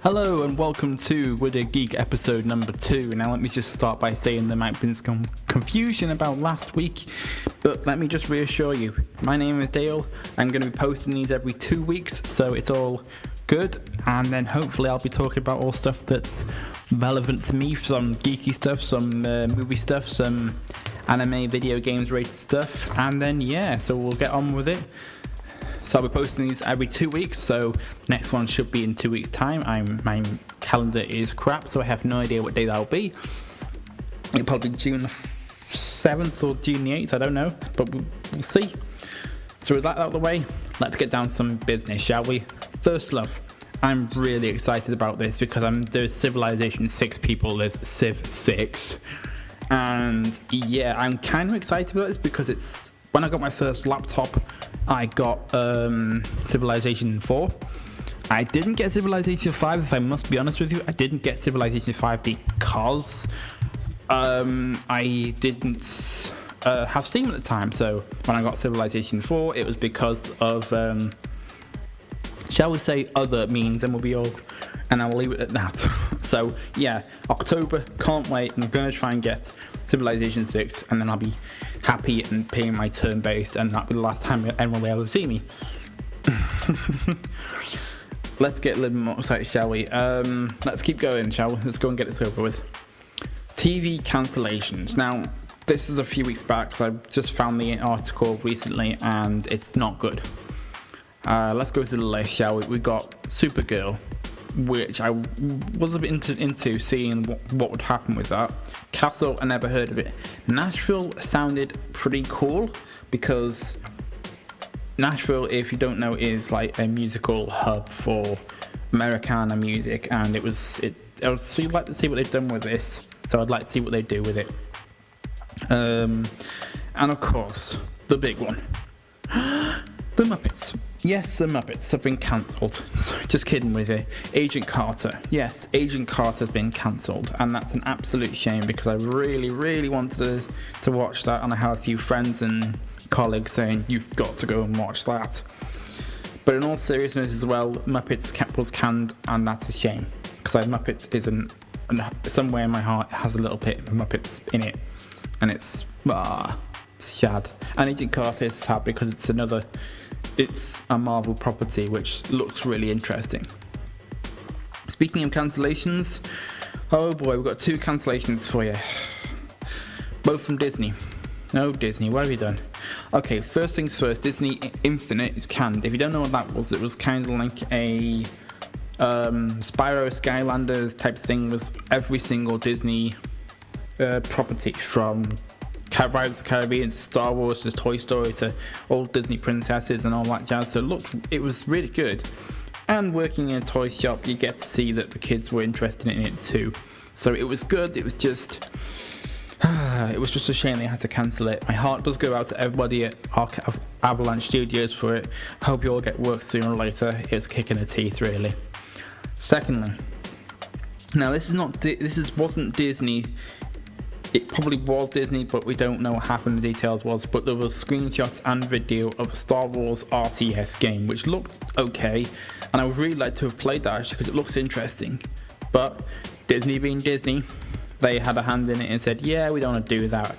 Hello and welcome to Gwydyr Geek episode number 2. Now let me just start by saying there might have been some confusion about last week, but let me just reassure you. My name is Dale. I'm going to be posting these every 2 weeks, so it's all good, and then hopefully I'll be talking about all stuff that's relevant to me, some geeky stuff, some movie stuff, some anime, video games related stuff, and then so we'll get on with it. So I'll be posting these every 2 weeks, so next one should be in 2 weeks' time. My calendar is crap, so I have no idea what day that'll be. It'll probably be June the 7th or June the 8th, I don't know, but we'll see. So with that out of the way, let's get down to some business, shall we? First love, I'm really excited about this because there's Civilization 6 people, there's Civ 6. And yeah, I'm kind of excited about this because it's when I got my first laptop, I got Civilization 4. I didn't get Civilization 5, if I must be honest with you. I didn't get Civilization 5 because I didn't have Steam at the time. So when I got Civilization 4, it was because of, shall we say, other means, and I'll leave it at that. So yeah, October, can't wait. I'm going to try and get Civilization 6, and then I'll be happy and paying my turn-based, and that'll be the last time anyone will ever see me. Let's get a little more excited, shall we? Let's keep going, shall we? Let's go and get this over with. TV cancellations. Now, this is a few weeks back, because I just found the article recently, and it's not good. Let's go through the list, shall we? We got Supergirl, which I was a bit into seeing what would happen with that. Castle, I never heard of it. Nashville sounded pretty cool because Nashville, if you don't know, is like a musical hub for Americana music, and I would like to see what they've done with this. So I'd like to see what they do with it. And of course, the big one. The Muppets. Yes, the Muppets have been cancelled. Sorry, just kidding with you. Agent Carter. Yes, Agent Carter has been cancelled, and that's an absolute shame because I really, really wanted to watch that, and I have a few friends and colleagues saying, you've got to go and watch that. But in all seriousness as well, Muppets was canned, and that's a shame because Muppets isn't, somewhere in my heart has a little bit of Muppets in it, and it's sad. And Agent Carter is sad because it's a Marvel property which looks really interesting. Speaking of cancellations, oh boy, we've got 2 cancellations for you. Both from Disney. Oh Disney, what have you done? Okay, first things first, Disney Infinite is canned. If you don't know what that was, it was kind of like a Spyro Skylanders type thing with every single Disney property, from Pirates of the Caribbean to Star Wars to Toy Story to old Disney princesses and all that jazz. So look, it was really good. And working in a toy shop, you get to see that the kids were interested in it too. So it was good. It was just a shame they had to cancel it. My heart does go out to everybody at Avalanche Studios for it. I hope you all get work sooner or later. It was a kick in the teeth, really. Secondly, now this wasn't Disney. It probably was Disney, but we don't know what happened, the details was, but there was screenshots and video of a Star Wars RTS game, which looked okay, and I would really like to have played that actually, because it looks interesting. But Disney being Disney, they had a hand in it and said, yeah, we don't want to do that.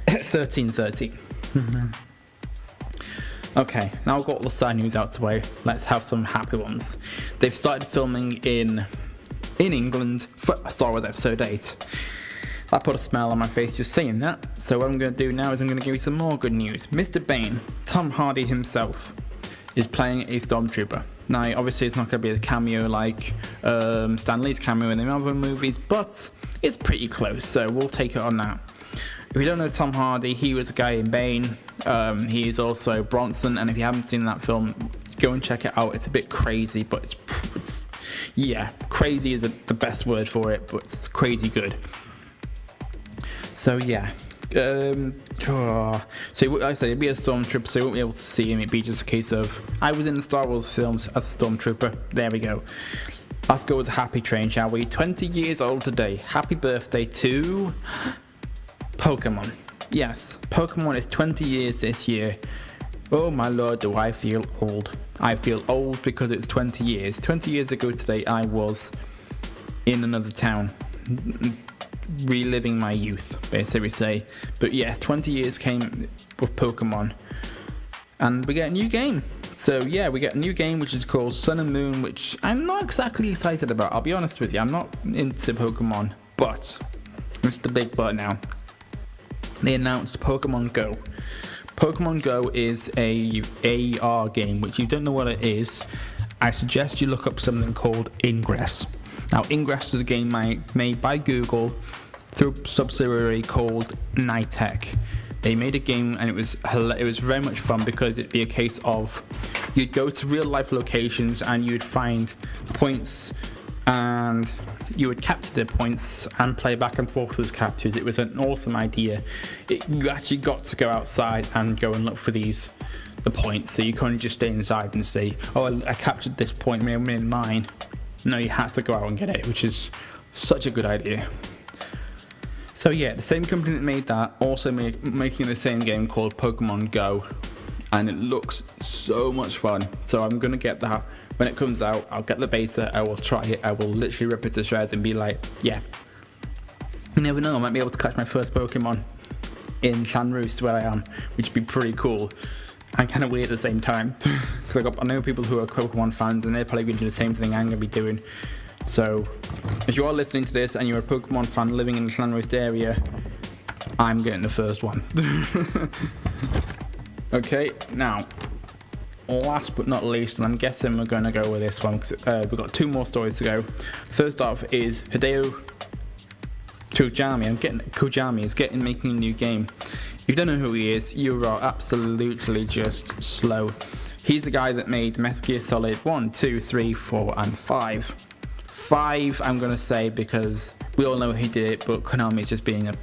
1313. Okay, now I've got all the sad news out the way, let's have some happy ones. They've started filming in England for Star Wars Episode 8. I put a smile on my face just saying that. So what I'm going to do now is I'm going to give you some more good news. Mr. Bane, Tom Hardy himself, is playing a Stormtrooper. Now, obviously it's not going to be a cameo like Stan Lee's cameo in the Marvel movies, but it's pretty close, so we'll take it on that. If you don't know Tom Hardy, he was a guy in Bane. He is also Bronson, and if you haven't seen that film, go and check it out. It's a bit crazy, but it's crazy is the best word for it, but it's crazy good. So yeah, so like I said, it'd be a Stormtrooper, so you won't be able to see him. It'd be just a case of, I was in the Star Wars films as a Stormtrooper. There we go. Let's go with the happy train, shall we? 20 years old today. Happy birthday to Pokemon. Yes, Pokemon is 20 years this year. Oh my lord, do I feel old. I feel old because it's 20 years. 20 years ago today, I was in another town, reliving my youth, basically say. But yeah, 20 years came with Pokemon, and we get a new game. So yeah, we get a new game which is called Sun and Moon, which I'm not exactly excited about. I'll be honest with you, I'm not into Pokemon, but this is the big but now. They announced Pokemon Go. Pokemon Go is a AR game, which you don't know what it is. I suggest you look up something called Ingress. Now, Ingress is a game made by Google through a subsidiary called Niantic. They made a game, and it was very much fun because it'd be a case of you'd go to real life locations and you'd find points, and you would capture the points and play back and forth with captures. It was an awesome idea. You actually got to go outside and go and look for the points, so you couldn't just stay inside and say, oh, I captured this point, mine. No, you had to go out and get it, which is such a good idea. So yeah, the same company that made that also making the same game called Pokemon Go, and it looks so much fun. So I'm gonna get that when it comes out. I'll get the beta, I will try it, I will literally rip it to shreds and be like, yeah, you never know, I might be able to catch my first Pokemon in San Roost where I am, which would be pretty cool and kind of weird at the same time. Because I know people who are Pokemon fans, and they're probably going to do the same thing I'm going to be doing. So if you are listening to this and you're a Pokemon fan living in the San Roost area, I'm getting the first one. Okay, now, last but not least, and I'm guessing we're going to go with this one because we've got 2 more stories to go. First off is Hideo Kojima is making a new game. If you don't know who he is, you are absolutely just slow. He's the guy that made Metal Gear Solid 1, 2, 3, 4, and 5. 5, I'm going to say, because we all know he did it, but Konami is just being a...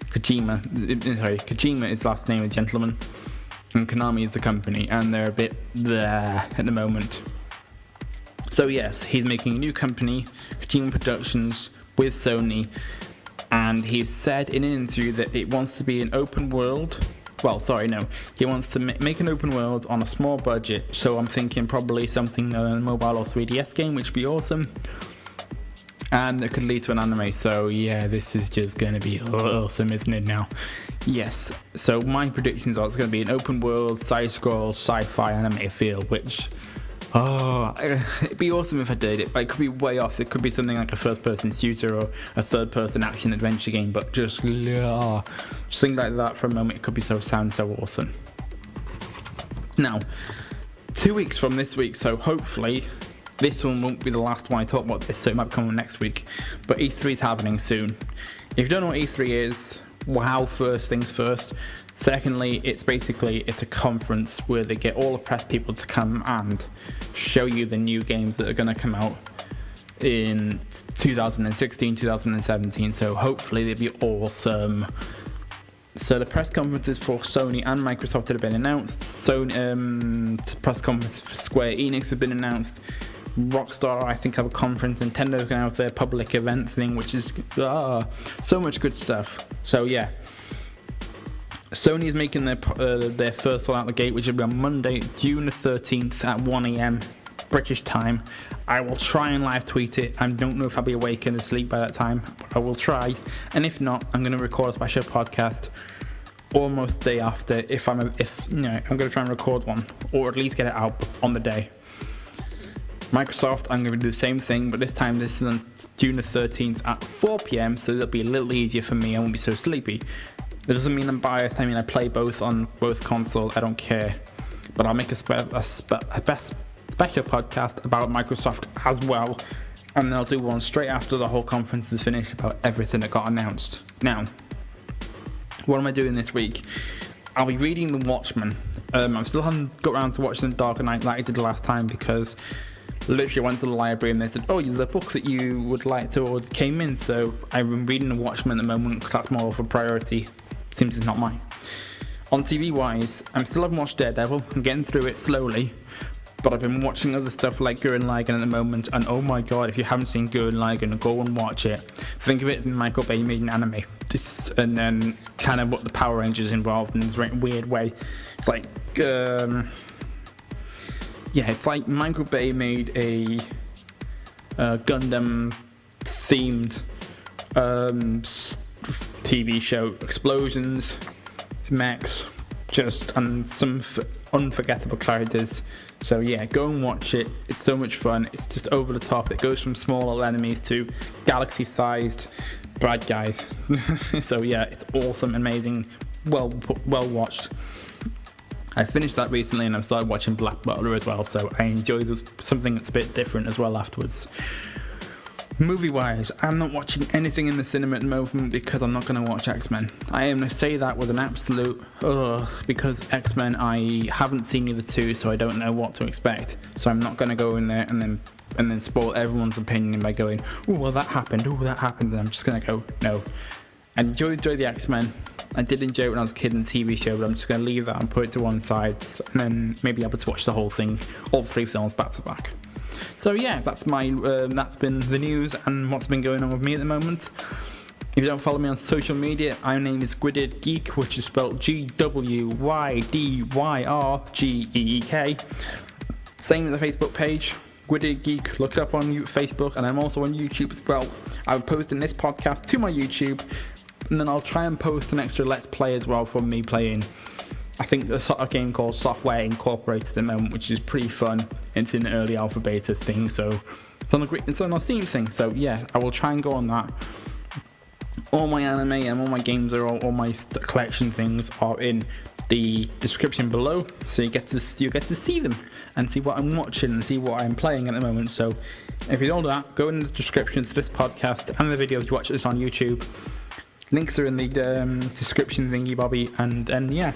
Kojima is last name, a gentleman. And Konami is the company, and they're a bit there at the moment. So yes, he's making a new company, Kojima Productions, with Sony. And he said in an interview that it wants to be an open world. He wants to make an open world on a small budget. So I'm thinking probably something mobile or 3DS game, which would be awesome. And it could lead to an anime. So yeah, this is just going to be awesome, isn't it now? Yes. So my predictions are it's going to be an open world, side-scroll, sci-fi anime feel, which... Oh, it'd be awesome if I did it, but it could be way off. It could be something like a first-person shooter or a third-person action-adventure game, but just think like that for a moment. It could sound so awesome. Now, 2 weeks from this week, so hopefully this one won't be the last one I talk about this, so it might come on next week, but E3 is happening soon. If you don't know what E3 is, wow, first things first. Secondly, it's a conference where they get all the press people to come and show you the new games that are going to come out in 2016, 2017. So hopefully they'll be awesome. So the press conferences for Sony and Microsoft have been announced. Press conference for Square Enix have been announced. Rockstar, I think, have a conference. Nintendo's going to have their public event thing, which is so much good stuff. So yeah, Sony is making their first one out the gate, which will be on Monday, June the 13th at 1 a.m. British time. I will try and live tweet it. I don't know if I'll be awake and asleep by that time, but I will try. And if not, I'm going to record a special podcast almost the day after. I'm going to try and record one, or at least get it out on the day. Microsoft, I'm going to do the same thing, but this is on June the 13th at 4 p.m, so it'll be a little easier for me. I won't be so sleepy. That doesn't mean I'm biased. I mean, I play both on both consoles. I don't care. But I'll make a special podcast about Microsoft as well, and then I'll do one straight after the whole conference is finished about everything that got announced. Now, what am I doing this week? I'll be reading The Watchmen. I still haven't got around to watching The Dark Knight like I did the last time, because literally went to the library and they said, oh, the book that you would like to order came in, so I'm reading The Watchmen at the moment because that's more of a priority. Seems it's not mine. On TV wise, I still haven't watched Daredevil. I'm getting through it slowly, but I've been watching other stuff like Gurren Lagann at the moment, and oh my god, if you haven't seen Gurren Lagann, go and watch it. Think of it as Michael Bay made an anime, and then kind of what the Power Rangers involved in this weird way. It's like it's like Michael Bay made Gundam themed TV show. Explosions, mechs, and some unforgettable characters. So yeah, go and watch it. It's so much fun. It's just over the top. It goes from small little enemies to galaxy-sized bad guys. So yeah, it's awesome, amazing, well watched. I finished that recently and I've started watching Black Butler as well, so I enjoyed something that's a bit different as well afterwards. Movie-wise, I'm not watching anything in the cinema at the moment because I'm not going to watch X-Men. I am going to say that with an absolute because X-Men, I haven't seen either two, so I don't know what to expect. So I'm not going to go in there and then spoil everyone's opinion by going, oh, well, that happened, and I'm just going to go, no. I enjoyed the X-Men. I did enjoy it when I was a kid in the TV show, but I'm just going to leave that and put it to one side, and then maybe able to watch the whole thing, all three films back to back. So yeah, that's been the news and what's been going on with me at the moment. If you don't follow me on social media, my name is Gwydyr Geek, which is spelled GWYDYRGEEK. Same with the Facebook page, Gwydyr Geek. Look it up on Facebook, and I'm also on YouTube as well. I'm posting this podcast to my YouTube, and then I'll try and post an extra Let's Play as well from me playing. I think there's a game called Software Incorporated at the moment, which is pretty fun. It's an early alpha beta thing, so it's on a Steam thing. So yeah, I will try and go on that. All my anime and all my games all my collection things are in the description below, so you get to see them and see what I'm watching and see what I'm playing at the moment. So if you don't know that, go in the description to this podcast and the videos you watch this on YouTube. Links are in the description thingy bobby, and yeah.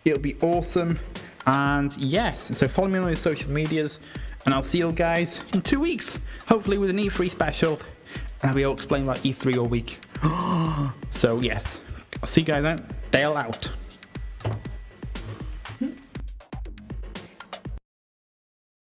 It'll be awesome. And yes, so follow me on those social medias, and I'll see you guys in 2 weeks, hopefully with an E3 special, and I'll be able to explain about E3 all week. So yes, I'll see you guys then. Dale out.